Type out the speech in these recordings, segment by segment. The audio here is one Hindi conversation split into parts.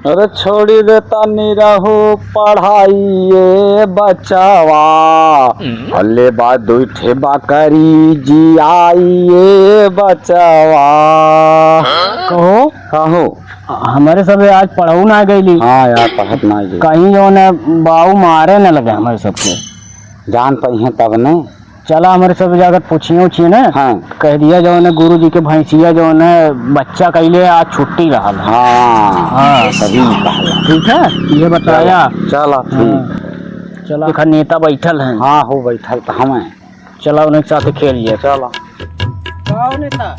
अरे छोड़ी देता निरहु पढ़ाई ये बचावा अल्ले बात दुई ठे बाकरी जी आई ये बचावा। कहो कहो हमारे सब आज पढ़ऊ ना गईली। हाँ यार पढ़त ना गई कहीं जो है बाऊ मारे न लगे हमारे सबके जान पाई है तब ने। चला हमारे सब जाकर पूछिए उछिए ना। हाँ कह दिया जो है गुरु जी के भैंसिया जो है बच्चा कैले आज छुट्टी रहा। हाँ हाँ सही कहा। ठीक है ये बताया। चला ठीक। चला देखा नेता बैठल हैं। हाँ हो बैठल तो हमें चला उन्हें साथ खेलिए। चला नेता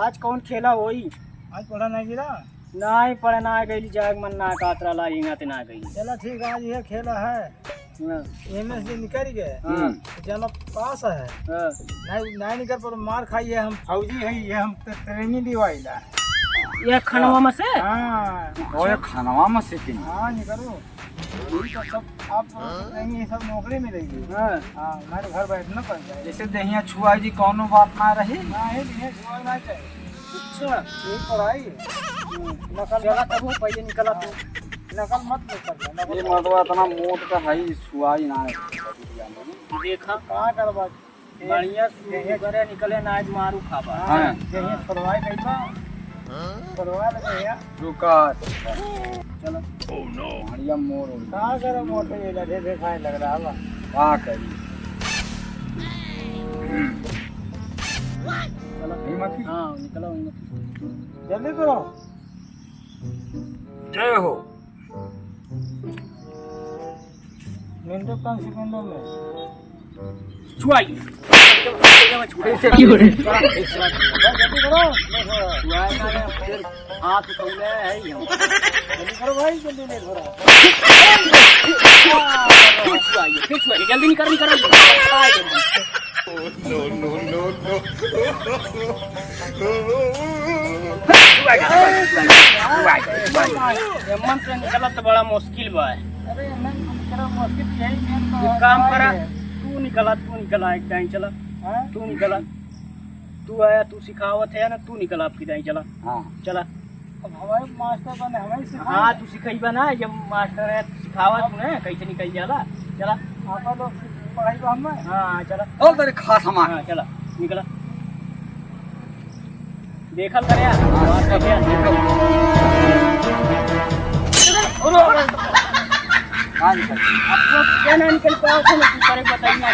आज कौन खेला वही आज पढ़ा नहीं गिरा नहीं पढ़े ना गई जाग मन ना कातरा ला इंगत ना गई। चला ठीक आज ये खेला है एमएस जी निकल गए चलो पास है नहीं निकल पर मार खाई है हम फौजी है ये हम ट्रेनिंग दिवाईला ये खनवा में से। हाँ ओए खानवा में से किन हाँ निकलो तो सब आप रहेंगे सब नौकरी मिलेगी। हाँ हमारे घर बैठना पड़ जाए जैसे दहिया छुआ जी कोनो बात ना रही ना है नहीं छुआ ना चाहिए। अच्छा ये पढ़ाई नकल चला तब वो पहले निकला तो नकल मत कर ये मर्दवा इतना मोट का है छुआ ही ना देखा कहाँ करवा बढ़िया करे निकले ना आज मारू खाबा। हाँ यही पढ़वाई गई बा पढ़वा लगे यार रुका चलो बढ़िया मोर हो कहाँ करो मोटे ये लगे दिखाई लग रहा है का करी चलो हिम्मत हाँ निकलो जल्दी करो जय हो मिनटों कम सेकंडों में छुआई जल्दी करो हाथ उठौले है ही हम जल्दी करो भाई जल्दी नहीं हो रहा फिर छुआई जल्दी निकल मन से निकला तो बड़ा मुश्किल बा। अरे मैं करो मुश्किल यही मेन तो एक काम करा तू निकला एक टाइम चला तू निकला तू आया तू सिखावत है ना तू निकला आपकी दाई चला हाँ चला। अब हमारे मास्टर बने हमें सिखा हाँ तू सिखाई बना जब मास्टर है सिखावत तू है कैसे निकल जाला चला। आपा लोग पढ़ाई को हमें हाँ चला और तेरे खास हमार हाँ चला निकला देखल करे हाँ निकल आपको क्या ना निकल पाओ तो करे बताइए।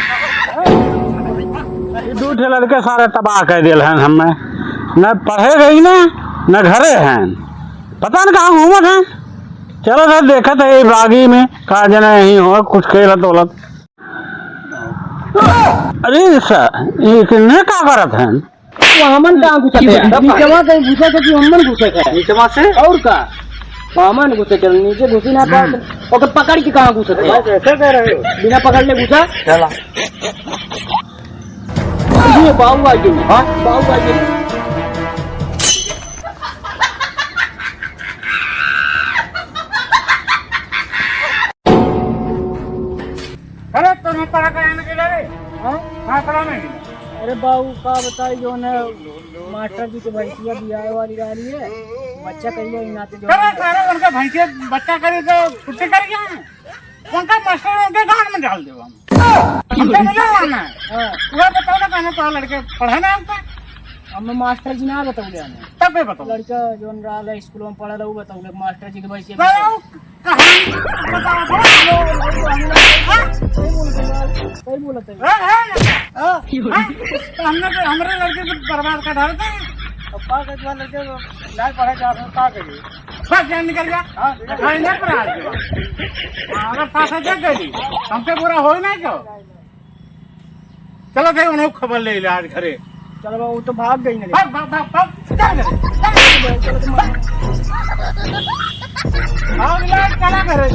दू ठे लड़के सारे तबाह कर दिल हैं हमें न पढ़े गई न घरे हैं पता न कहाँ घूमत हैं। चलो सर देखा था ये बागी में कहा जना यही हो कुछ खेलत वोलत। अरे सर ये किन्ने का करत हैं हमन कहाँ घुसत है नीचवा कहीं घुसत है कि हमन घुसत है नीचवा से और का हमन घुसत है नीचे घुसी ना पाओ ओके पकड़ के कहाँ घुसत है कैसे कह रहे हो बिना पकड़ ले घुसा चला ये बाबू आ गई। हाँ बाबू आ गई अरे तुम्हें पढ़ा कर के लगे हाँ पढ़ा नहीं अरे बाबू का बताई जो है मास्टर जी के भैंसिया बियाह वाली गाड़ी है बच्चा कहिए नाते जो चलो सारे उनका भैंसे बच्चा करे तो छुट्टी कर गया उनका मास्टर उनके गांव में डाल दो हमसे मिला ना पूरा बताओ ना कहना तो लड़के पढ़े ना हमका हमें मास्टर जी ना बताऊले हमें तब भी बताओ लड़का जो रहा स्कूल में पढ़ा रहा बताऊले मास्टर जी के भैंसिया बताओ कहानी बताओ सही बोलत है हमने तो हमारे लड़के को बर्बाद कर डालते हैं पप्पा के जो लड़के को नहीं पढ़े जा सकता करिए सब जान निकल गया हाँ नहीं पढ़ा अगर पास है गई हमसे पूरा हो ही नहीं क्यों चलो भाई उन्हें खबर ले ले आज घरे चलो वो तो भाग गई ना भाग भाग भाग भाग क्या करे भाग ले चला घरे